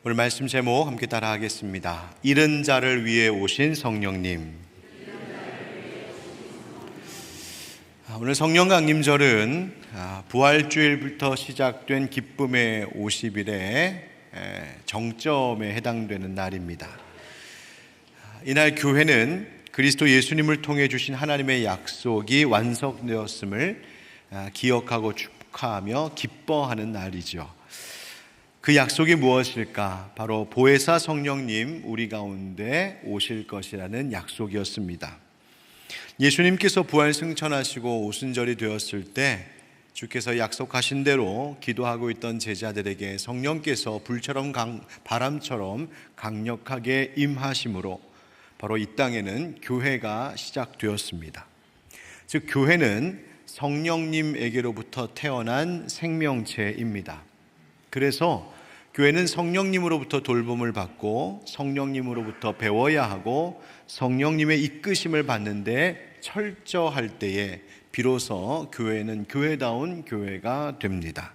오늘 말씀 제목 함께 따라하겠습니다. 잃은 자를 위해 오신 성령님. 오늘 성령 강림절은 부활주일부터 시작된 기쁨의 50일의 정점에 해당되는 날입니다. 이날 교회는 그리스도 예수님을 통해 주신 하나님의 약속이 완성되었음을 기억하고 축하하며 기뻐하는 날이죠. 그 약속이 무엇일까? 바로 보혜사 성령님 우리 가운데 오실 것이라는 약속이었습니다. 예수님께서 부활 승천하시고 오순절이 되었을 때 주께서 약속하신 대로 기도하고 있던 제자들에게 성령께서 불처럼 바람처럼 강력하게 임하심으로 바로 이 땅에는 교회가 시작되었습니다. 즉 교회는 성령님에게로부터 태어난 생명체입니다. 그래서 교회는 성령님으로부터 돌봄을 받고 성령님으로부터 배워야 하고 성령님의 이끄심을 받는데 철저할 때에 비로소 교회는 교회다운 교회가 됩니다.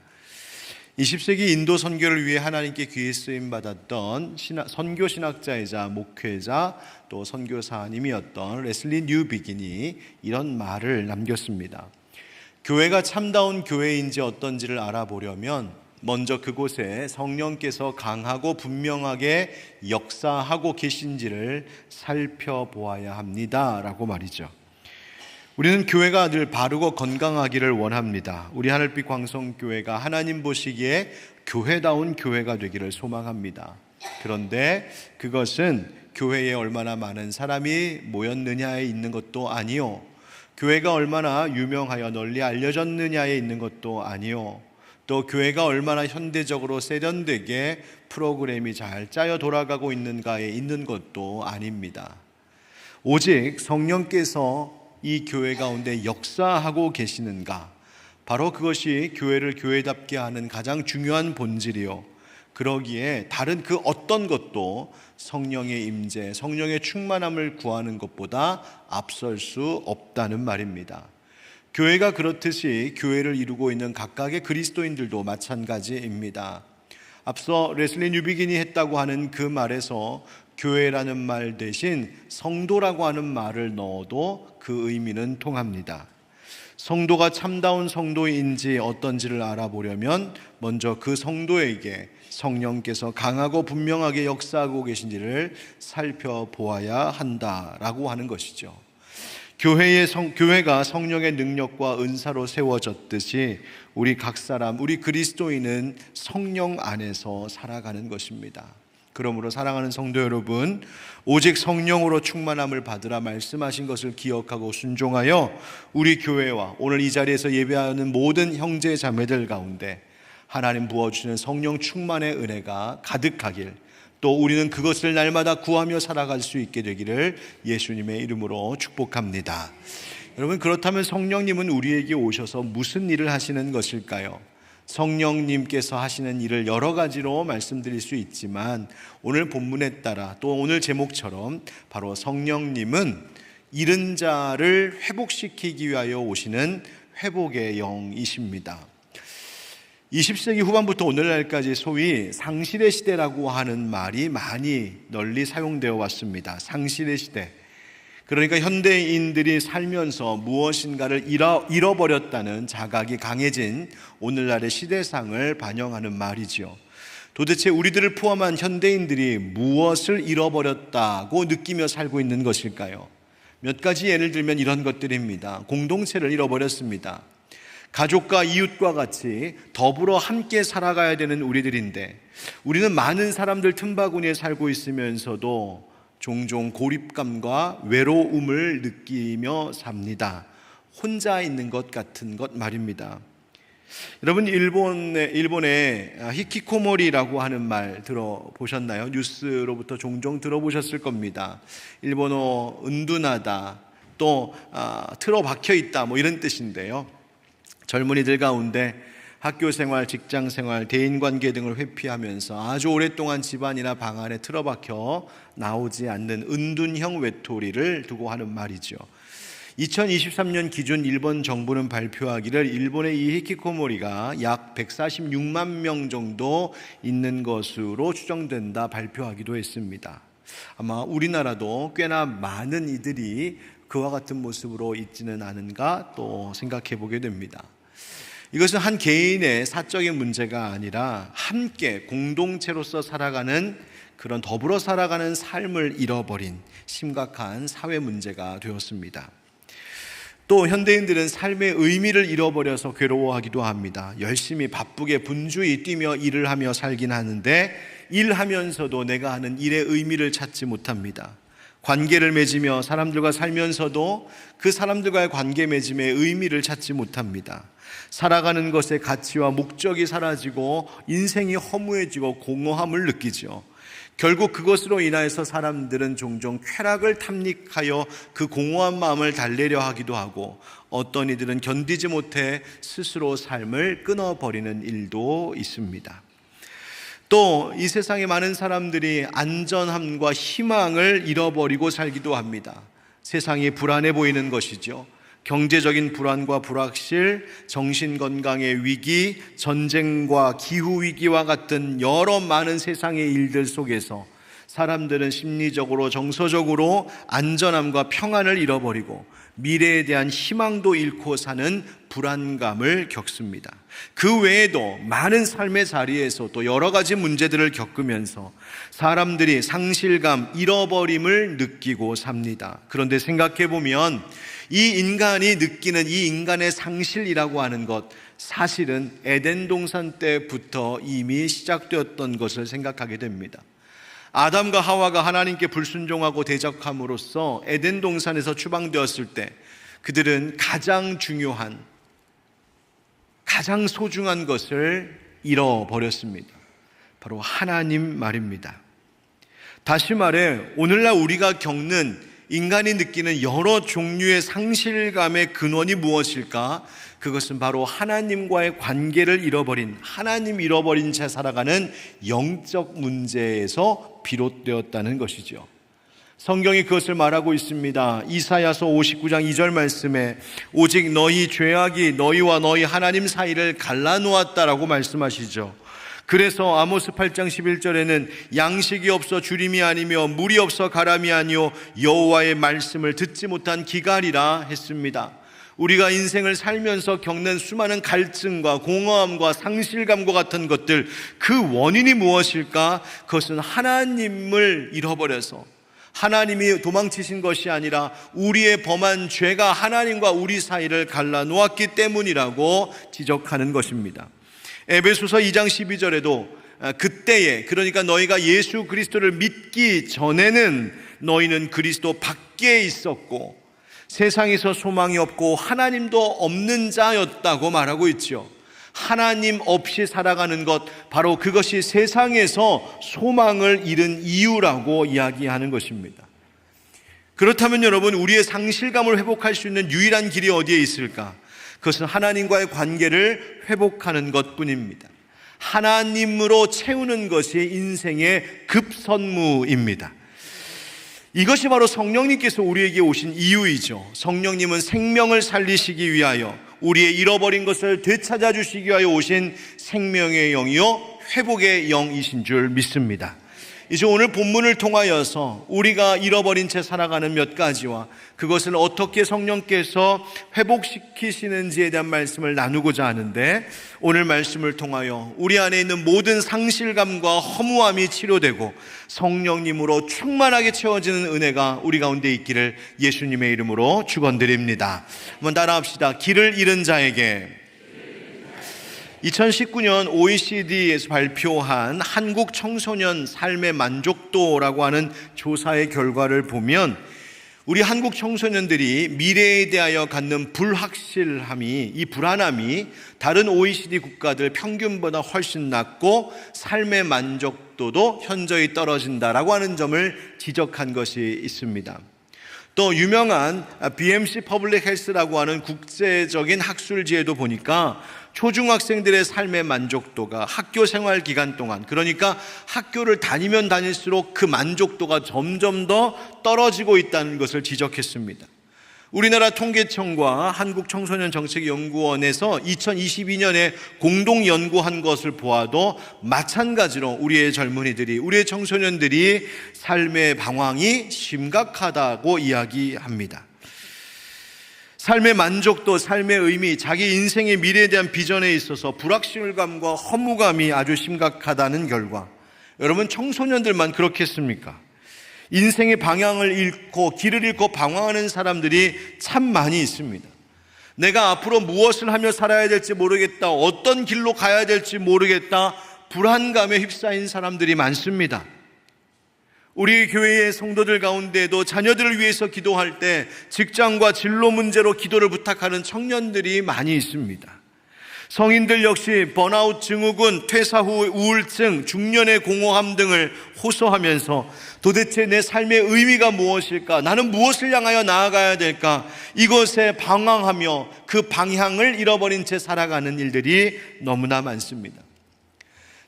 20세기 인도 선교를 위해 하나님께 귀히 쓰임 받았던 선교 신학자이자 목회자 또 선교사님이었던 레슬리 뉴비긴이 이런 말을 남겼습니다. 교회가 참다운 교회인지 어떤지를 알아보려면 먼저 그곳에 성령께서 강하고 분명하게 역사하고 계신지를 살펴보아야 합니다 라고 말이죠. 우리는 교회가 늘 바르고 건강하기를 원합니다. 우리 하늘빛 광성교회가 하나님 보시기에 교회다운 교회가 되기를 소망합니다. 그런데 그것은 교회에 얼마나 많은 사람이 모였느냐에 있는 것도 아니요, 교회가 얼마나 유명하여 널리 알려졌느냐에 있는 것도 아니요, 또 교회가 얼마나 현대적으로 세련되게 프로그램이 잘 짜여 돌아가고 있는가에 있는 것도 아닙니다. 오직 성령께서 이 교회 가운데 역사하고 계시는가, 바로 그것이 교회를 교회답게 하는 가장 중요한 본질이요, 그러기에 다른 그 어떤 것도 성령의 임재, 성령의 충만함을 구하는 것보다 앞설 수 없다는 말입니다. 교회가 그렇듯이 교회를 이루고 있는 각각의 그리스도인들도 마찬가지입니다. 앞서 레슬리 뉴비긴이 했다고 하는 그 말에서 교회라는 말 대신 성도라고 하는 말을 넣어도 그 의미는 통합니다. 성도가 참다운 성도인지 어떤지를 알아보려면 먼저 그 성도에게 성령께서 강하고 분명하게 역사하고 계신지를 살펴보아야 한다라고 하는 것이죠. 교회가 성령의 능력과 은사로 세워졌듯이 우리 각 사람, 우리 그리스도인은 성령 안에서 살아가는 것입니다. 그러므로 사랑하는 성도 여러분, 오직 성령으로 충만함을 받으라 말씀하신 것을 기억하고 순종하여 우리 교회와 오늘 이 자리에서 예배하는 모든 형제 자매들 가운데 하나님 부어주시는 성령 충만의 은혜가 가득하길, 또 우리는 그것을 날마다 구하며 살아갈 수 있게 되기를 예수님의 이름으로 축복합니다. 여러분, 그렇다면 성령님은 우리에게 오셔서 무슨 일을 하시는 것일까요? 성령님께서 하시는 일을 여러 가지로 말씀드릴 수 있지만 오늘 본문에 따라 또 오늘 제목처럼 바로 성령님은 잃은 자를 회복시키기 위하여 오시는 회복의 영이십니다. 20세기 후반부터 오늘날까지 소위 상실의 시대라고 하는 말이 많이 널리 사용되어 왔습니다. 상실의 시대. 그러니까 현대인들이 살면서 무엇인가를 잃어버렸다는 자각이 강해진 오늘날의 시대상을 반영하는 말이죠. 도대체 우리들을 포함한 현대인들이 무엇을 잃어버렸다고 느끼며 살고 있는 것일까요? 몇 가지 예를 들면 이런 것들입니다. 공동체를 잃어버렸습니다. 가족과 이웃과 같이 더불어 함께 살아가야 되는 우리들인데 우리는 많은 사람들 틈바구니에 살고 있으면서도 종종 고립감과 외로움을 느끼며 삽니다. 혼자 있는 것 같은 것 말입니다. 여러분, 일본의 히키코모리라고 하는 말 들어보셨나요? 뉴스로부터 종종 들어보셨을 겁니다. 일본어 은둔하다, 또 틀어박혀 있다, 뭐 이런 뜻인데요. 젊은이들 가운데 학교생활, 직장생활, 대인관계 등을 회피하면서 아주 오랫동안 집안이나 방 안에 틀어박혀 나오지 않는 은둔형 외톨이를 두고 하는 말이죠. 2023년 기준 일본 정부는 발표하기를 일본의 이 히키코모리가 약 146만 명 정도 있는 것으로 추정된다 발표하기도 했습니다. 아마 우리나라도 꽤나 많은 이들이 그와 같은 모습으로 있지는 않은가 또 생각해 보게 됩니다. 이것은 한 개인의 사적인 문제가 아니라 함께 공동체로서 살아가는 그런 더불어 살아가는 삶을 잃어버린 심각한 사회 문제가 되었습니다. 또 현대인들은 삶의 의미를 잃어버려서 괴로워하기도 합니다. 열심히 바쁘게 분주히 뛰며 일을 하며 살긴 하는데 일하면서도 내가 하는 일의 의미를 찾지 못합니다. 관계를 맺으며 사람들과 살면서도 그 사람들과의 관계 맺음의 의미를 찾지 못합니다. 살아가는 것의 가치와 목적이 사라지고 인생이 허무해지고 공허함을 느끼죠. 결국 그것으로 인하여서 사람들은 종종 쾌락을 탐닉하여 그 공허한 마음을 달래려 하기도 하고 어떤 이들은 견디지 못해 스스로 삶을 끊어버리는 일도 있습니다. 또 이 세상에 많은 사람들이 안전함과 희망을 잃어버리고 살기도 합니다. 세상이 불안해 보이는 것이죠. 경제적인 불안과 불확실, 정신건강의 위기, 전쟁과 기후위기와 같은 여러 많은 세상의 일들 속에서 사람들은 심리적으로 정서적으로 안전함과 평안을 잃어버리고 미래에 대한 희망도 잃고 사는 불안감을 겪습니다. 그 외에도 많은 삶의 자리에서 또 여러 가지 문제들을 겪으면서 사람들이 상실감, 잃어버림을 느끼고 삽니다. 그런데 생각해 보면 이 인간이 느끼는 이 인간의 상실이라고 하는 것, 사실은 에덴 동산 때부터 이미 시작되었던 것을 생각하게 됩니다. 아담과 하와가 하나님께 불순종하고 대적함으로써 에덴 동산에서 추방되었을 때 그들은 가장 중요한, 가장 소중한 것을 잃어버렸습니다. 바로 하나님 말입니다. 다시 말해 오늘날 우리가 겪는 인간이 느끼는 여러 종류의 상실감의 근원이 무엇일까? 그것은 바로 하나님과의 관계를 잃어버린, 하나님 잃어버린 채 살아가는 영적 문제에서 비롯되었다는 것이죠. 성경이 그것을 말하고 있습니다. 이사야서 59장 2절 말씀에 오직 너희 죄악이 너희와 너희 하나님 사이를 갈라놓았다라고 말씀하시죠. 그래서 아모스 8장 11절에는 양식이 없어 주림이 아니며 물이 없어 가람이 아니요 여호와의 말씀을 듣지 못한 기갈이라 했습니다. 우리가 인생을 살면서 겪는 수많은 갈증과 공허함과 상실감과 같은 것들, 그 원인이 무엇일까? 그것은 하나님을 잃어버려서 하나님이 도망치신 것이 아니라 우리의 범한 죄가 하나님과 우리 사이를 갈라놓았기 때문이라고 지적하는 것입니다. 에베소서 2장 12절에도 그때에, 그러니까 너희가 예수 그리스도를 믿기 전에는 너희는 그리스도 밖에 있었고 세상에서 소망이 없고 하나님도 없는 자였다고 말하고 있죠. 하나님 없이 살아가는 것, 바로 그것이 세상에서 소망을 잃은 이유라고 이야기하는 것입니다. 그렇다면 여러분, 우리의 상실감을 회복할 수 있는 유일한 길이 어디에 있을까? 그것은 하나님과의 관계를 회복하는 것뿐입니다. 하나님으로 채우는 것이 인생의 급선무입니다. 이것이 바로 성령님께서 우리에게 오신 이유이죠. 성령님은 생명을 살리시기 위하여, 우리의 잃어버린 것을 되찾아 주시기 위하여 오신 생명의 영이요 회복의 영이신 줄 믿습니다. 이제 오늘 본문을 통하여서 우리가 잃어버린 채 살아가는 몇 가지와 그것을 어떻게 성령께서 회복시키시는지에 대한 말씀을 나누고자 하는데, 오늘 말씀을 통하여 우리 안에 있는 모든 상실감과 허무함이 치료되고 성령님으로 충만하게 채워지는 은혜가 우리 가운데 있기를 예수님의 이름으로 축원드립니다. 한번 따라합시다. 길을 잃은 자에게. 2019년 OECD에서 발표한 한국 청소년 삶의 만족도라고 하는 조사의 결과를 보면 우리 한국 청소년들이 미래에 대하여 갖는 불확실함이, 이 불안함이 다른 OECD 국가들 평균보다 훨씬 낮고 삶의 만족도도 현저히 떨어진다라고 하는 점을 지적한 것이 있습니다. 또 유명한 BMC 퍼블릭 헬스라고 하는 국제적인 학술지에도 보니까 초중학생들의 삶의 만족도가 학교 생활 기간 동안, 그러니까 학교를 다니면 다닐수록 그 만족도가 점점 더 떨어지고 있다는 것을 지적했습니다. 우리나라 통계청과 한국청소년정책연구원에서 2022년에 공동 연구한 것을 보아도 마찬가지로 우리의 젊은이들이, 우리의 청소년들이 삶의 방황이 심각하다고 이야기합니다. 삶의 만족도, 삶의 의미, 자기 인생의 미래에 대한 비전에 있어서 불확실감과 허무감이 아주 심각하다는 결과, 여러분 청소년들만 그렇겠습니까? 인생의 방향을 잃고 길을 잃고 방황하는 사람들이 참 많이 있습니다. 내가 앞으로 무엇을 하며 살아야 될지 모르겠다, 어떤 길로 가야 될지 모르겠다, 불안감에 휩싸인 사람들이 많습니다. 우리 교회의 성도들 가운데도 자녀들을 위해서 기도할 때 직장과 진로 문제로 기도를 부탁하는 청년들이 많이 있습니다. 성인들 역시 번아웃 증후군, 퇴사 후 우울증, 중년의 공허함 등을 호소하면서 도대체 내 삶의 의미가 무엇일까? 나는 무엇을 향하여 나아가야 될까? 이것에 방황하며 그 방향을 잃어버린 채 살아가는 일들이 너무나 많습니다.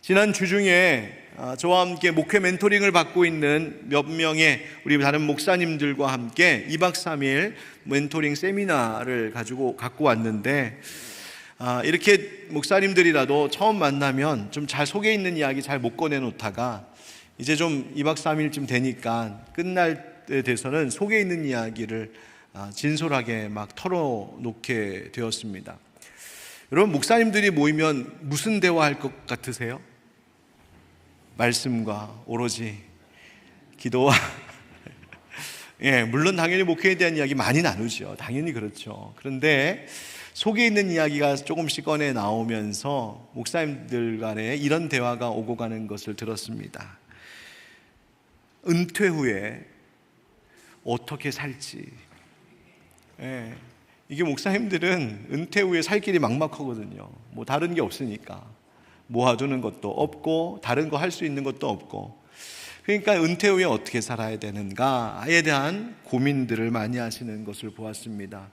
지난 주 중에 저와 함께 목회 멘토링을 받고 있는 몇 명의 우리 다른 목사님들과 함께 2박 3일 멘토링 세미나를 갖고 왔는데, 이렇게 목사님들이라도 처음 만나면 좀 잘 속에 있는 이야기 잘 못 꺼내놓다가 이제 좀 2박 3일쯤 되니까 끝날 때 돼서는 속에 있는 이야기를 진솔하게 막 털어놓게 되었습니다. 여러분, 목사님들이 모이면 무슨 대화할 것 같으세요? 말씀과 오로지 기도와 물론 당연히 목회에 대한 이야기 많이 나누죠. 당연히 그렇죠. 그런데 속에 있는 이야기가 조금씩 꺼내 나오면서 목사님들 간에 이런 대화가 오고 가는 것을 들었습니다. 은퇴 후에 어떻게 살지. 이게 목사님들은 은퇴 후에 살 길이 막막하거든요. 뭐 다른 게 없으니까. 모아두는 것도 없고 다른 거 할 수 있는 것도 없고, 그러니까 은퇴 후에 어떻게 살아야 되는가에 대한 고민들을 많이 하시는 것을 보았습니다.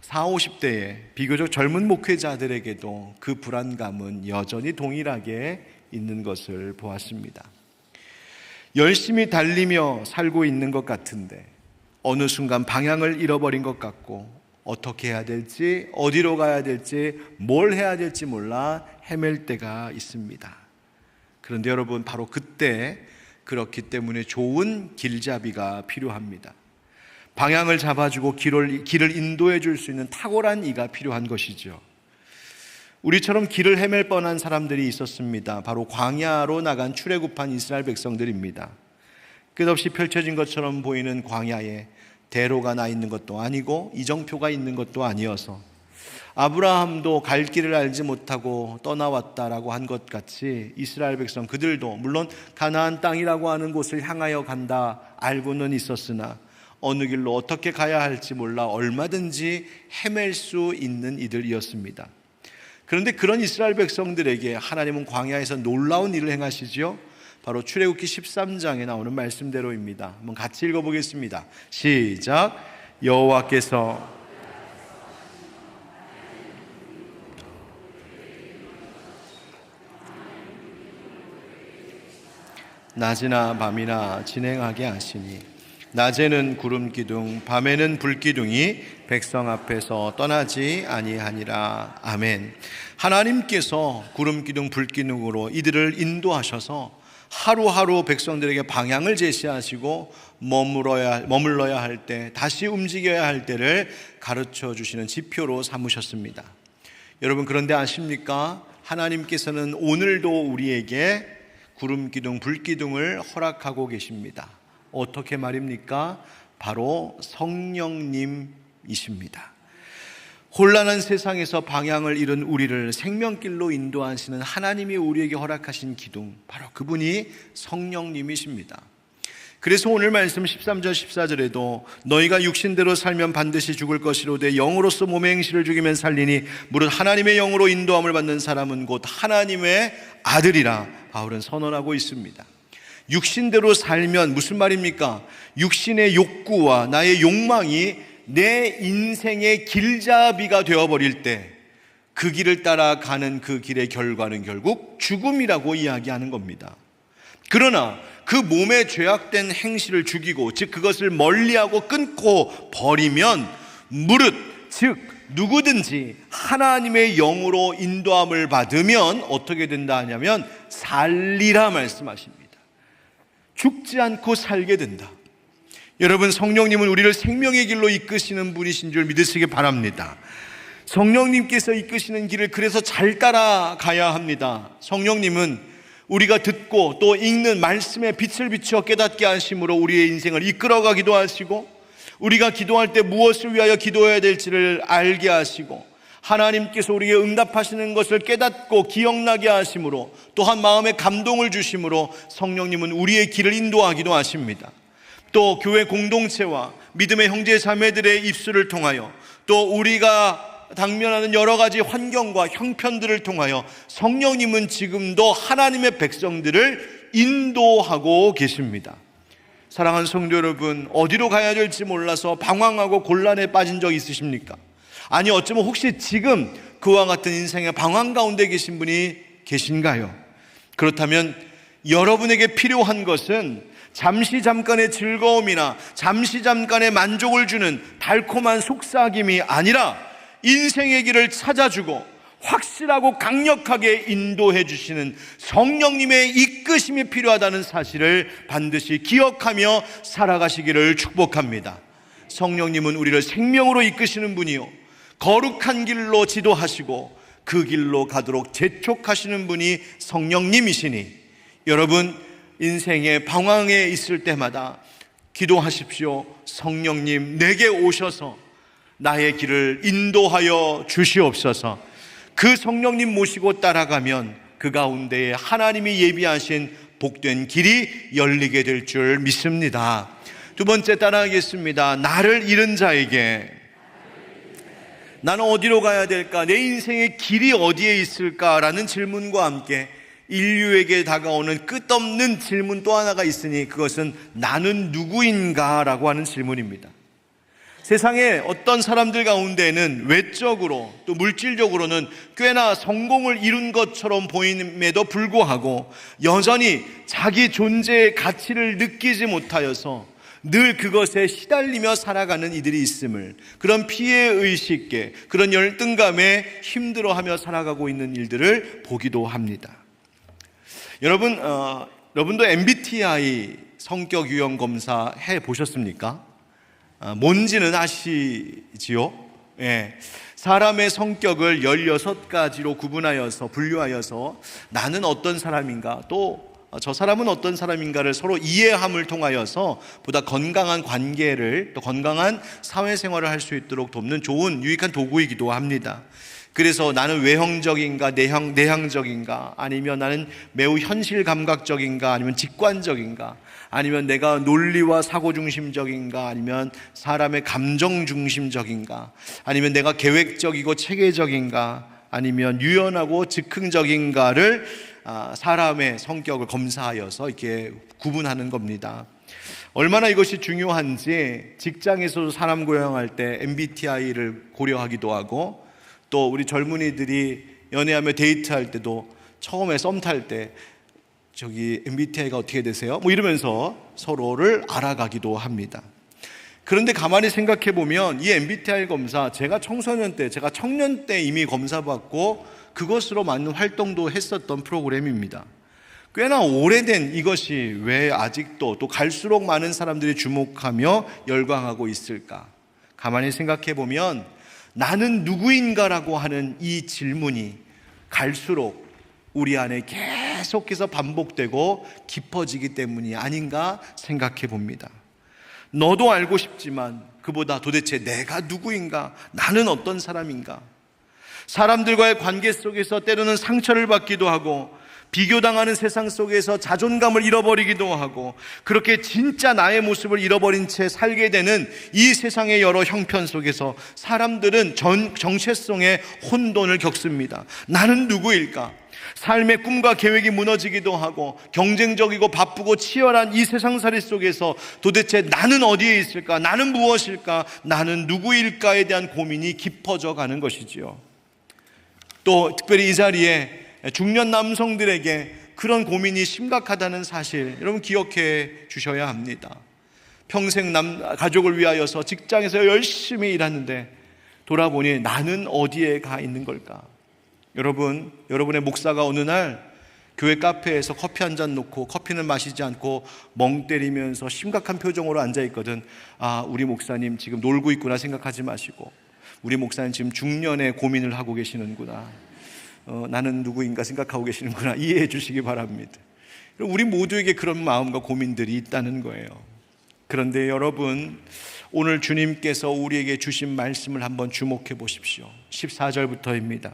40, 50대의 비교적 젊은 목회자들에게도 그 불안감은 여전히 동일하게 있는 것을 보았습니다. 열심히 달리며 살고 있는 것 같은데 어느 순간 방향을 잃어버린 것 같고, 어떻게 해야 될지, 어디로 가야 될지, 뭘 해야 될지 몰라 헤맬 때가 있습니다. 그런데 여러분, 바로 그때 그렇기 때문에 좋은 길잡이가 필요합니다. 방향을 잡아주고 길을 인도해 줄 수 있는 탁월한 이가 필요한 것이죠. 우리처럼 길을 헤맬 뻔한 사람들이 있었습니다. 바로 광야로 나간 출애굽한 이스라엘 백성들입니다. 끝없이 펼쳐진 것처럼 보이는 광야에 대로가 나 있는 것도 아니고 이정표가 있는 것도 아니어서 아브라함도 갈 길을 알지 못하고 떠나왔다라고 한 것 같이 이스라엘 백성 그들도 물론 가나안 땅이라고 하는 곳을 향하여 간다 알고는 있었으나 어느 길로 어떻게 가야 할지 몰라 얼마든지 헤맬 수 있는 이들이었습니다. 그런데 그런 이스라엘 백성들에게 하나님은 광야에서 놀라운 일을 행하시죠. 바로 출애굽기 13장에 나오는 말씀대로입니다. 한번 같이 읽어보겠습니다. 시작. 여호와께서 낮이나 밤이나 진행하게 하시니 낮에는 구름 기둥 밤에는 불 기둥이 백성 앞에서 떠나지 아니하니라. 아멘. 하나님께서 구름 기둥 불 기둥으로 이들을 인도하셔서 하루하루 백성들에게 방향을 제시하시고 머물러야 할 때, 다시 움직여야 할 때를 가르쳐 주시는 지표로 삼으셨습니다. 여러분, 그런데 아십니까? 하나님께서는 오늘도 우리에게 구름 기둥, 불 기둥을 허락하고 계십니다. 어떻게 말입니까? 바로 성령님이십니다. 혼란한 세상에서 방향을 잃은 우리를 생명길로 인도하시는 하나님이 우리에게 허락하신 기둥, 바로 그분이 성령님이십니다. 그래서 오늘 말씀 13절 14절에도 너희가 육신대로 살면 반드시 죽을 것이로되 영으로서 몸의 행실을 죽이면 살리니 무릇 하나님의 영으로 인도함을 받는 사람은 곧 하나님의 아들이라 바울은 선언하고 있습니다. 육신대로 살면 무슨 말입니까? 육신의 욕구와 나의 욕망이 내 인생의 길잡이가 되어버릴 때 그 길을 따라가는 그 길의 결과는 결국 죽음이라고 이야기하는 겁니다. 그러나 그 몸의 죄악된 행실을 죽이고, 즉 그것을 멀리하고 끊고 버리면 무릇 즉 누구든지 하나님의 영으로 인도함을 받으면 어떻게 된다 하냐면 살리라 말씀하십니다. 죽지 않고 살게 된다. 여러분, 성령님은 우리를 생명의 길로 이끄시는 분이신 줄 믿으시기 바랍니다. 성령님께서 이끄시는 길을 그래서 잘 따라가야 합니다. 성령님은 우리가 듣고 또 읽는 말씀에 빛을 비추어 깨닫게 하심으로 우리의 인생을 이끌어가기도 하시고, 우리가 기도할 때 무엇을 위하여 기도해야 될지를 알게 하시고, 하나님께서 우리에게 응답하시는 것을 깨닫고 기억나게 하심으로, 또한 마음에 감동을 주심으로 성령님은 우리의 길을 인도하기도 하십니다. 또 교회 공동체와 믿음의 형제 자매들의 입술을 통하여, 또 우리가 당면하는 여러 가지 환경과 형편들을 통하여 성령님은 지금도 하나님의 백성들을 인도하고 계십니다. 사랑하는 성도 여러분, 어디로 가야 될지 몰라서 방황하고 곤란에 빠진 적 있으십니까? 아니, 어쩌면 혹시 지금 그와 같은 인생의 방황 가운데 계신 분이 계신가요? 그렇다면 여러분에게 필요한 것은 잠시 잠깐의 즐거움이나 잠시 잠깐의 만족을 주는 달콤한 속삭임이 아니라 인생의 길을 찾아주고 확실하고 강력하게 인도해 주시는 성령님의 이끄심이 필요하다는 사실을 반드시 기억하며 살아가시기를 축복합니다. 성령님은 우리를 생명으로 이끄시는 분이요, 거룩한 길로 지도하시고 그 길로 가도록 재촉하시는 분이 성령님이시니, 여러분, 인생의 방황에 있을 때마다 기도하십시오. 성령님, 내게 오셔서 나의 길을 인도하여 주시옵소서. 그 성령님 모시고 따라가면 그 가운데에 하나님이 예비하신 복된 길이 열리게 될 줄 믿습니다. 두 번째 따라하겠습니다. 나를 잃은 자에게, 나는 어디로 가야 될까? 내 인생의 길이 어디에 있을까라는 질문과 함께 인류에게 다가오는 끝없는 질문 또 하나가 있으니, 그것은 나는 누구인가? 라고 하는 질문입니다. 세상에 어떤 사람들 가운데는 외적으로 또 물질적으로는 꽤나 성공을 이룬 것처럼 보임에도 불구하고 여전히 자기 존재의 가치를 느끼지 못하여서 늘 그것에 시달리며 살아가는 이들이 있음을, 그런 피해의식에, 그런 열등감에 힘들어하며 살아가고 있는 일들을 보기도 합니다. 여러분도 MBTI 성격 유형 검사 해보셨습니까? 뭔지는 아시지요? 예. 사람의 성격을 16가지로 구분하여서 분류하여서 나는 어떤 사람인가, 또 저 사람은 어떤 사람인가를 서로 이해함을 통하여서 보다 건강한 관계를, 또 건강한 사회생활을 할 수 있도록 돕는 좋은 유익한 도구이기도 합니다. 그래서 나는 외형적인가 내향적인가, 아니면 나는 매우 현실 감각적인가, 아니면 직관적인가, 아니면 내가 논리와 사고 중심적인가, 아니면 사람의 감정 중심적인가, 아니면 내가 계획적이고 체계적인가, 아니면 유연하고 즉흥적인가를 사람의 성격을 검사하여서 이렇게 구분하는 겁니다. 얼마나 이것이 중요한지 직장에서도 사람 고용할 때 MBTI를 고려하기도 하고, 또 우리 젊은이들이 연애하며 데이트할 때도 처음에 썸 탈 때 저기 MBTI가 어떻게 되세요? 뭐 이러면서 서로를 알아가기도 합니다. 그런데 가만히 생각해 보면 이 MBTI 검사, 제가 청소년 때, 제가 청년 때 이미 검사받고 그것으로 맞는 활동도 했었던 프로그램입니다. 꽤나 오래된 이것이 왜 아직도 또 갈수록 많은 사람들이 주목하며 열광하고 있을까? 가만히 생각해 보면 나는 누구인가라고 하는 이 질문이 갈수록 우리 안에 계속해서 반복되고 깊어지기 때문이 아닌가 생각해 봅니다. 너도 알고 싶지만 그보다 도대체 내가 누구인가? 나는 어떤 사람인가? 사람들과의 관계 속에서 때로는 상처를 받기도 하고, 비교당하는 세상 속에서 자존감을 잃어버리기도 하고, 그렇게 진짜 나의 모습을 잃어버린 채 살게 되는 이 세상의 여러 형편 속에서 사람들은 정체성의 혼돈을 겪습니다. 나는 누구일까? 삶의 꿈과 계획이 무너지기도 하고, 경쟁적이고 바쁘고 치열한 이 세상살이 속에서 도대체 나는 어디에 있을까? 나는 무엇일까? 나는 누구일까에 대한 고민이 깊어져 가는 것이지요. 또 특별히 이 자리에 중년 남성들에게 그런 고민이 심각하다는 사실, 여러분 기억해 주셔야 합니다. 평생 가족을 위하여서 직장에서 열심히 일하는데 돌아보니 나는 어디에 가 있는 걸까? 여러분의 목사가 어느 날 교회 카페에서 커피 한 잔 놓고 커피는 마시지 않고 멍 때리면서 심각한 표정으로 앉아있거든. 아, 우리 목사님 지금 놀고 있구나 생각하지 마시고, 우리 목사님 지금 중년에 고민을 하고 계시는구나, 나는 누구인가 생각하고 계시는구나, 이해해 주시기 바랍니다. 우리 모두에게 그런 마음과 고민들이 있다는 거예요. 그런데 여러분, 오늘 주님께서 우리에게 주신 말씀을 한번 주목해 보십시오. 14절부터입니다.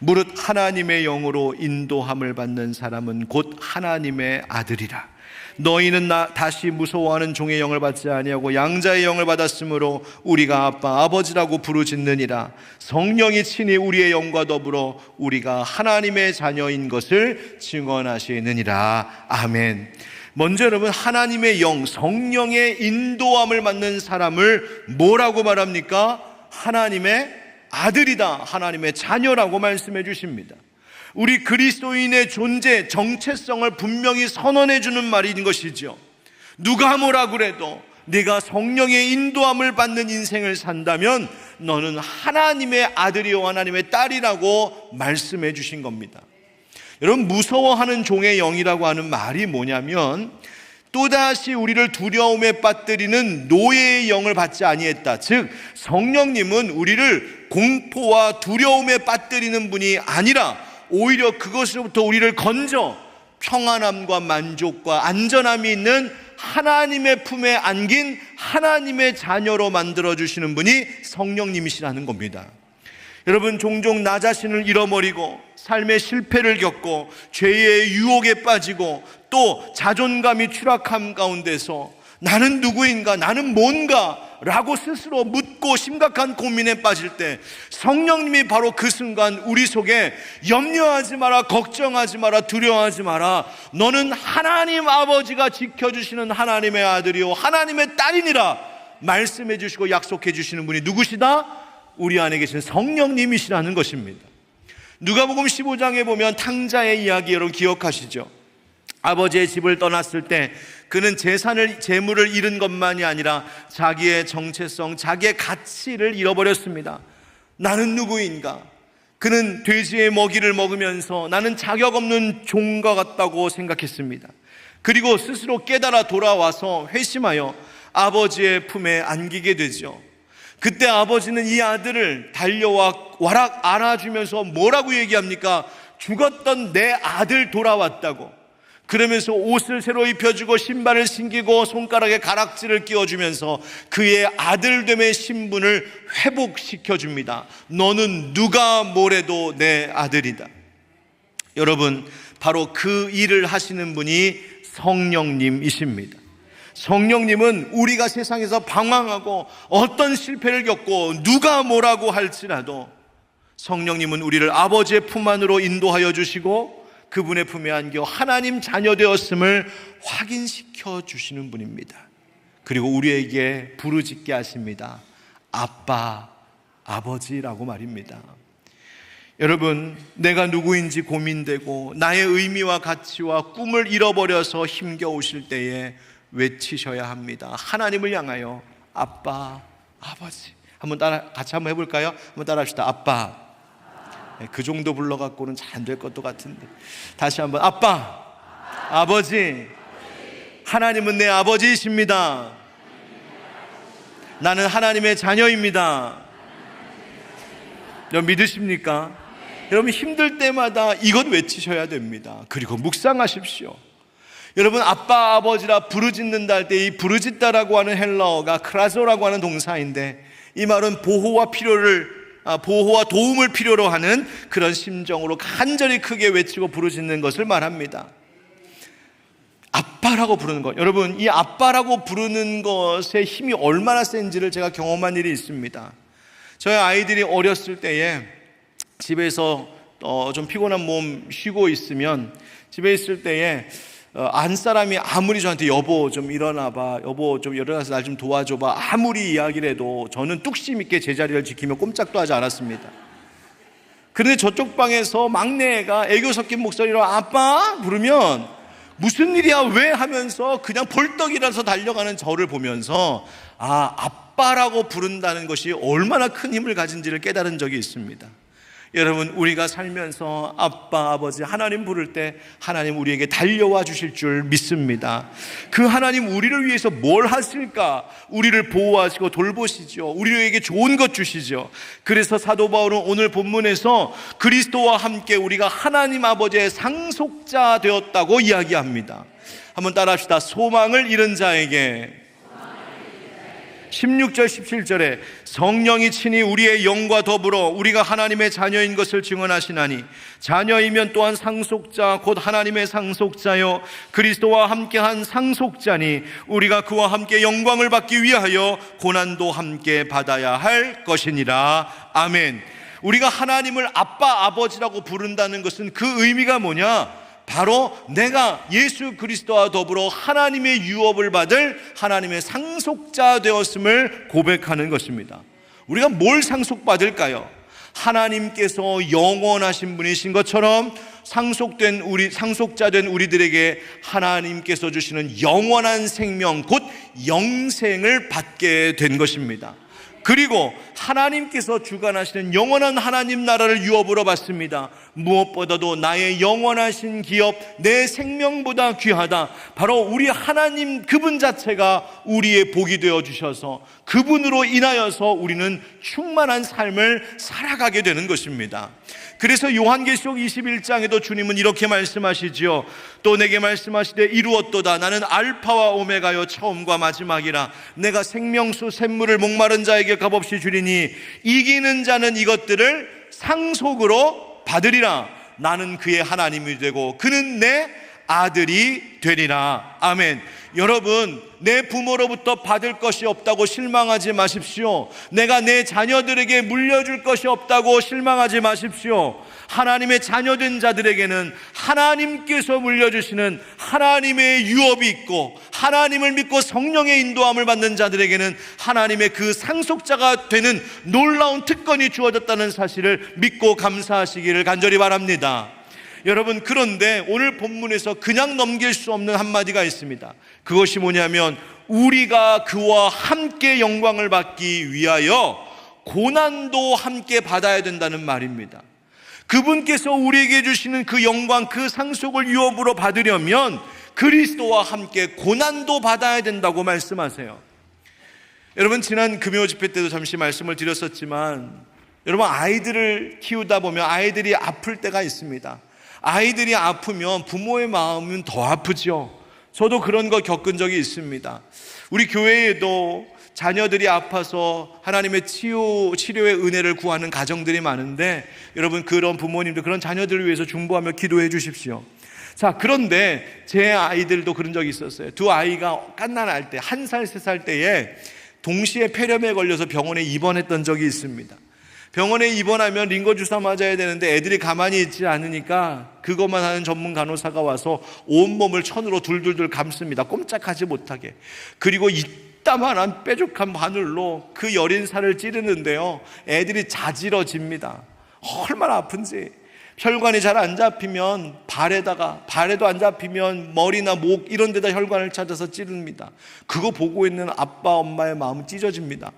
무릇 하나님의 영으로 인도함을 받는 사람은 곧 하나님의 아들이라. 너희는 다시 무서워하는 종의 영을 받지 아니하고 양자의 영을 받았으므로 우리가 아빠 아버지라고 부르짖느니라. 성령이 친히 우리의 영과 더불어 우리가 하나님의 자녀인 것을 증언하시느니라. 아멘. 먼저 여러분, 하나님의 영, 성령의 인도함을 받는 사람을 뭐라고 말합니까? 하나님의 아들이다, 하나님의 자녀라고 말씀해 주십니다. 우리 그리스도인의 존재, 정체성을 분명히 선언해 주는 말인 것이죠. 누가 뭐라 그래도 네가 성령의 인도함을 받는 인생을 산다면 너는 하나님의 아들이요 하나님의 딸이라고 말씀해 주신 겁니다. 여러분, 무서워하는 종의 영이라고 하는 말이 뭐냐면, 또다시 우리를 두려움에 빠뜨리는 노예의 영을 받지 아니했다. 즉, 성령님은 우리를 공포와 두려움에 빠뜨리는 분이 아니라 오히려 그것으로부터 우리를 건져 평안함과 만족과 안전함이 있는 하나님의 품에 안긴 하나님의 자녀로 만들어주시는 분이 성령님이시라는 겁니다. 여러분, 종종 나 자신을 잃어버리고 삶의 실패를 겪고 죄의 유혹에 빠지고 또 자존감이 추락함 가운데서 나는 누구인가, 나는 뭔가 라고 스스로 묻고 심각한 고민에 빠질 때 성령님이 바로 그 순간 우리 속에 염려하지 마라, 걱정하지 마라, 두려워하지 마라, 너는 하나님 아버지가 지켜주시는 하나님의 아들이요 하나님의 딸이니라 말씀해 주시고 약속해 주시는 분이 누구시다? 우리 안에 계신 성령님이시라는 것입니다. 누가복음 15장에 보면 탕자의 이야기 여러분 기억하시죠? 아버지의 집을 떠났을 때 그는 재물을 잃은 것만이 아니라 자기의 정체성, 자기의 가치를 잃어버렸습니다. 나는 누구인가? 그는 돼지의 먹이를 먹으면서 나는 자격 없는 종과 같다고 생각했습니다. 그리고 스스로 깨달아 돌아와서 회심하여 아버지의 품에 안기게 되죠. 그때 아버지는 이 아들을 달려와 와락 안아주면서 뭐라고 얘기합니까? 죽었던 내 아들 돌아왔다고. 그러면서 옷을 새로 입혀주고 신발을 신기고 손가락에 가락지를 끼워주면서 그의 아들됨의 신분을 회복시켜줍니다. 너는 누가 뭐래도 내 아들이다. 여러분, 바로 그 일을 하시는 분이 성령님이십니다. 성령님은 우리가 세상에서 방황하고 어떤 실패를 겪고 누가 뭐라고 할지라도 성령님은 우리를 아버지의 품 안으로 인도하여 주시고 그분의 품에 안겨 하나님 자녀 되었음을 확인시켜 주시는 분입니다. 그리고 우리에게 부르짖게 하십니다. 아빠, 아버지라고 말입니다. 여러분, 내가 누구인지 고민되고 나의 의미와 가치와 꿈을 잃어버려서 힘겨우실 때에 외치셔야 합니다. 하나님을 향하여 아빠, 아버지. 같이 한번 해볼까요? 한번 따라합시다. 아빠. 그 정도 불러갖고는 잘 안 될 것도 같은데 다시 한번. 아빠, 아버지. 하나님은 내 아버지이십니다. 나는 하나님의 자녀입니다. 여러분 믿으십니까? 여러분 힘들 때마다 이것 외치셔야 됩니다. 그리고 묵상하십시오. 여러분, 아빠, 아버지라 부르짖는다 할 때 이 부르짖다라고 하는 헬라어가 크라조라고 하는 동사인데 이 말은 보호와 도움을 필요로 하는 그런 심정으로 간절히 크게 외치고 부르짖는 것을 말합니다. 아빠라고 부르는 것, 여러분, 이 아빠라고 부르는 것의 힘이 얼마나 센지를 제가 경험한 일이 있습니다. 저희 아이들이 어렸을 때에 집에서 좀 피곤한 몸 쉬고 있으면 집에 있을 때에 안사람이 아무리 저한테 여보 좀 일어나봐, 여보 좀 일어나서 날 좀 도와줘봐 아무리 이야기를 해도 저는 뚝심 있게 제자리를 지키며 꼼짝도 하지 않았습니다. 그런데 저쪽 방에서 막내가 애교 섞인 목소리로 아빠 부르면 무슨 일이야 왜 하면서 그냥 벌떡 일어나서 달려가는 저를 보면서 아빠라고 부른다는 것이 얼마나 큰 힘을 가진지를 깨달은 적이 있습니다. 여러분, 우리가 살면서 아빠, 아버지, 하나님 부를 때 하나님 우리에게 달려와 주실 줄 믿습니다. 그 하나님 우리를 위해서 뭘 하실까? 우리를 보호하시고 돌보시죠. 우리에게 좋은 것 주시죠. 그래서 사도 바울은 오늘 본문에서 그리스도와 함께 우리가 하나님 아버지의 상속자 되었다고 이야기합니다. 한번 따라합시다. 소망을 잃은 자에게 16절 17절에 성령이 친히 우리의 영과 더불어 우리가 하나님의 자녀인 것을 증언하시나니 자녀이면 또한 상속자 곧 하나님의 상속자요 그리스도와 함께한 상속자니 우리가 그와 함께 영광을 받기 위하여 고난도 함께 받아야 할 것이니라. 아멘. 우리가 하나님을 아빠 아버지라고 부른다는 것은 그 의미가 뭐냐? 바로 내가 예수 그리스도와 더불어 하나님의 유업을 받을 하나님의 상속자 되었음을 고백하는 것입니다. 우리가 뭘 상속받을까요? 하나님께서 영원하신 분이신 것처럼 상속자 된 우리들에게 하나님께서 주시는 영원한 생명 곧 영생을 받게 된 것입니다. 그리고 하나님께서 주관하시는 영원한 하나님 나라를 유업으로 받습니다. 무엇보다도 나의 영원하신 기업, 내 생명보다 귀하다. 바로 우리 하나님 그분 자체가 우리의 복이 되어 주셔서 그분으로 인하여서 우리는 충만한 삶을 살아가게 되는 것입니다. 그래서 요한계시록 21장에도 주님은 이렇게 말씀하시지요. 또 내게 말씀하시되 이루었도다. 나는 알파와 오메가요 처음과 마지막이라. 내가 생명수 샘물을 목마른 자에게 값없이 주리니 이기는 자는 이것들을 상속으로 받으리라. 나는 그의 하나님이 되고 그는 내 아들이 되리라. 아멘. 여러분, 내 부모로부터 받을 것이 없다고 실망하지 마십시오. 내가 내 자녀들에게 물려줄 것이 없다고 실망하지 마십시오. 하나님의 자녀된 자들에게는 하나님께서 물려주시는 하나님의 유업이 있고, 하나님을 믿고 성령의 인도함을 받는 자들에게는 하나님의 그 상속자가 되는 놀라운 특권이 주어졌다는 사실을 믿고 감사하시기를 간절히 바랍니다. 여러분, 그런데 오늘 본문에서 그냥 넘길 수 없는 한마디가 있습니다. 그것이 뭐냐면 우리가 그와 함께 영광을 받기 위하여 고난도 함께 받아야 된다는 말입니다. 그분께서 우리에게 주시는 그 영광, 그 상속을 유업으로 받으려면 그리스도와 함께 고난도 받아야 된다고 말씀하세요. 여러분, 지난 금요 집회 때도 잠시 말씀을 드렸었지만, 여러분, 아이들을 키우다 보면 아이들이 아플 때가 있습니다. 아이들이 아프면 부모의 마음은 더 아프죠. 저도 그런 거 겪은 적이 있습니다. 우리 교회에도 자녀들이 아파서 하나님의 치료의 은혜를 구하는 가정들이 많은데, 여러분, 그런 부모님들, 그런 자녀들을 위해서 중보하며 기도해 주십시오. 자, 그런데 제 아이들도 그런 적이 있었어요. 두 아이가 갓난할 때, 1살, 3살 때에 동시에 폐렴에 걸려서 병원에 입원했던 적이 있습니다. 병원에 입원하면 링거 주사 맞아야 되는데 애들이 가만히 있지 않으니까 그것만 하는 전문 간호사가 와서 온몸을 천으로 둘둘둘 감습니다. 꼼짝하지 못하게. 그리고 이따만한 뾰족한 바늘로 그 여린 살을 찌르는데요, 애들이 자지러집니다. 얼마나 아픈지. 혈관이 잘 안 잡히면 발에도 안 잡히면 머리나 목 이런 데다 혈관을 찾아서 찌릅니다. 그거 보고 있는 아빠 엄마의 마음은 찢어집니다.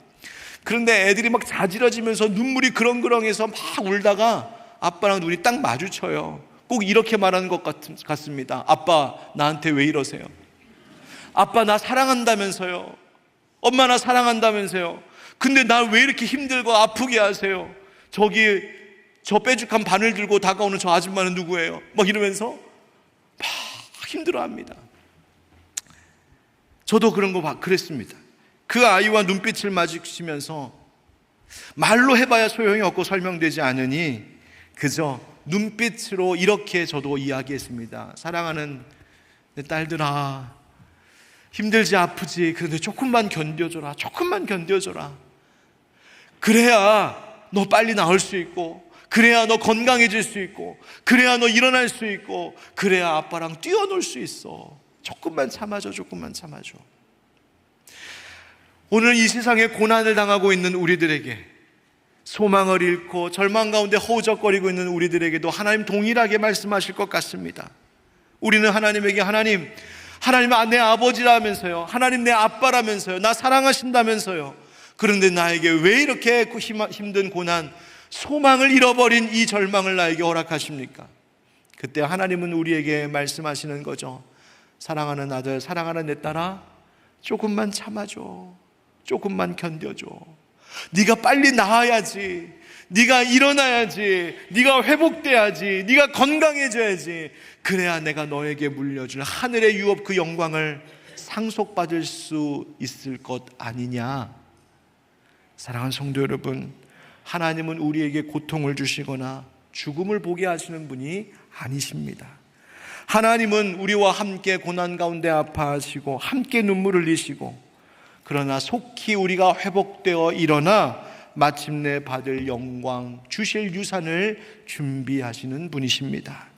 그런데 애들이 막 자지러지면서 눈물이 그렁그렁해서 막 울다가 아빠랑 눈이 딱 마주쳐요. 꼭 이렇게 말하는 것 같습니다. 아빠, 나한테 왜 이러세요? 아빠, 나 사랑한다면서요. 엄마, 나 사랑한다면서요. 근데 날 왜 이렇게 힘들고 아프게 하세요? 저 뾰족한 바늘 들고 다가오는 저 아줌마는 누구예요? 막 이러면서 막 힘들어합니다. 저도 그런 거 그랬습니다. 그 아이와 눈빛을 마주치면서 말로 해봐야 소용이 없고 설명되지 않으니 그저 눈빛으로 이렇게 저도 이야기했습니다. 사랑하는 내 딸들아, 힘들지 아프지, 그런데 조금만 견뎌줘라. 조금만 견뎌줘라. 그래야 너 빨리 나을 수 있고, 그래야 너 건강해질 수 있고, 그래야 너 일어날 수 있고, 그래야 아빠랑 뛰어놀 수 있어. 조금만 참아줘. 조금만 참아줘. 오늘 이 세상에 고난을 당하고 있는 우리들에게, 소망을 잃고 절망 가운데 허우적거리고 있는 우리들에게도 하나님 동일하게 말씀하실 것 같습니다. 우리는 하나님에게 하나님 내 아버지라면서요, 하나님 내 아빠라면서요, 나 사랑하신다면서요, 그런데 나에게 왜 이렇게 힘든 고난, 소망을 잃어버린 이 절망을 나에게 허락하십니까? 그때 하나님은 우리에게 말씀하시는 거죠. 사랑하는 아들, 사랑하는 내 딸아, 조금만 참아줘, 조금만 견뎌줘. 네가 빨리 나아야지, 네가 일어나야지, 네가 회복돼야지, 네가 건강해져야지. 그래야 내가 너에게 물려줄 하늘의 유업 그 영광을 상속받을 수 있을 것 아니냐. 사랑하는 성도 여러분, 하나님은 우리에게 고통을 주시거나 죽음을 보게 하시는 분이 아니십니다. 하나님은 우리와 함께 고난 가운데 아파하시고 함께 눈물을 흘리시고, 그러나 속히 우리가 회복되어 일어나 마침내 받을 영광, 주실 유산을 준비하시는 분이십니다.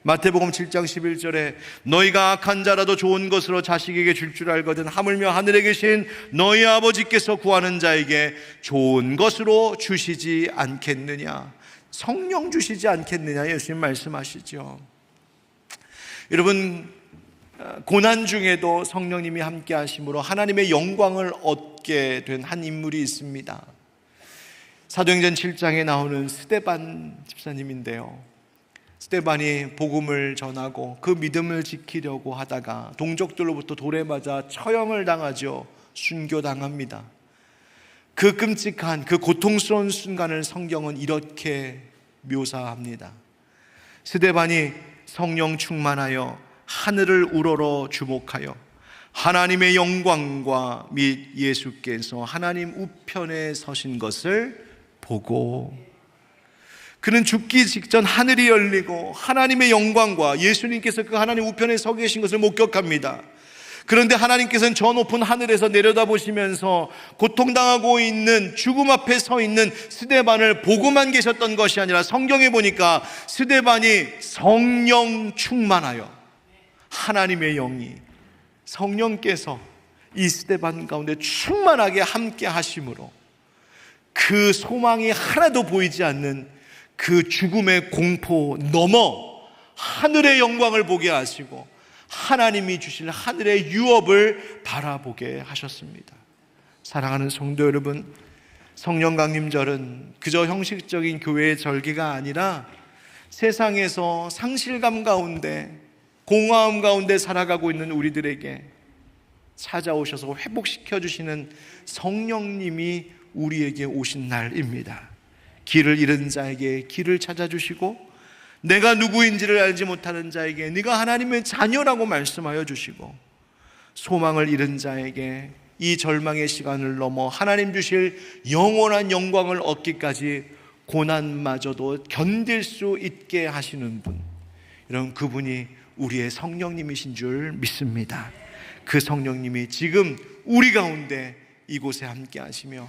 마태복음 7장 11절에 너희가 악한 자라도 좋은 것으로 자식에게 줄 줄 알거든 하물며 하늘에 계신 너희 아버지께서 구하는 자에게 좋은 것으로 주시지 않겠느냐. 성령 주시지 않겠느냐 예수님 말씀하시죠. 여러분, 고난 중에도 성령님이 함께 하심으로 하나님의 영광을 얻게 된 한 인물이 있습니다. 사도행전 7장에 나오는 스데반 집사님인데요, 스데반이 복음을 전하고 그 믿음을 지키려고 하다가 동족들로부터 돌에 맞아 처형을 당하죠. 순교당합니다. 그 끔찍한, 그 고통스러운 순간을 성경은 이렇게 묘사합니다. 스데반이 성령 충만하여 하늘을 우러러 주목하여 하나님의 영광과 및 예수께서 하나님 우편에 서신 것을 보고, 그는 죽기 직전 하늘이 열리고 하나님의 영광과 예수님께서 그 하나님 우편에 서 계신 것을 목격합니다. 그런데 하나님께서는 저 높은 하늘에서 내려다보시면서 고통당하고 있는, 죽음 앞에 서 있는 스데반을 보고만 계셨던 것이 아니라 성경에 보니까 스데반이 성령 충만하여, 하나님의 영이, 성령께서 이 스데반 가운데 충만하게 함께 하심으로 그 소망이 하나도 보이지 않는 그 죽음의 공포 넘어 하늘의 영광을 보게 하시고 하나님이 주실 하늘의 유업을 바라보게 하셨습니다. 사랑하는 성도 여러분, 성령 강림절은 그저 형식적인 교회의 절기가 아니라 세상에서 상실감 가운데, 공허함 가운데 살아가고 있는 우리들에게 찾아오셔서 회복시켜 주시는 성령님이 우리에게 오신 날입니다. 길을 잃은 자에게 길을 찾아주시고, 내가 누구인지를 알지 못하는 자에게 네가 하나님의 자녀라고 말씀하여 주시고, 소망을 잃은 자에게 이 절망의 시간을 넘어 하나님 주실 영원한 영광을 얻기까지 고난마저도 견딜 수 있게 하시는 분, 여러분, 그분이 우리의 성령님이신 줄 믿습니다. 그 성령님이 지금 우리 가운데 이곳에 함께 하시며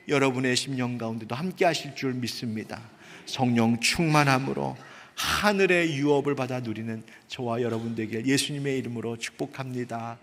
여러분의 심령 가운데도 함께 하실 줄 믿습니다. 성령 충만함으로 하늘의 유업을 받아 누리는 저와 여러분 되길 예수님의 이름으로 축복합니다.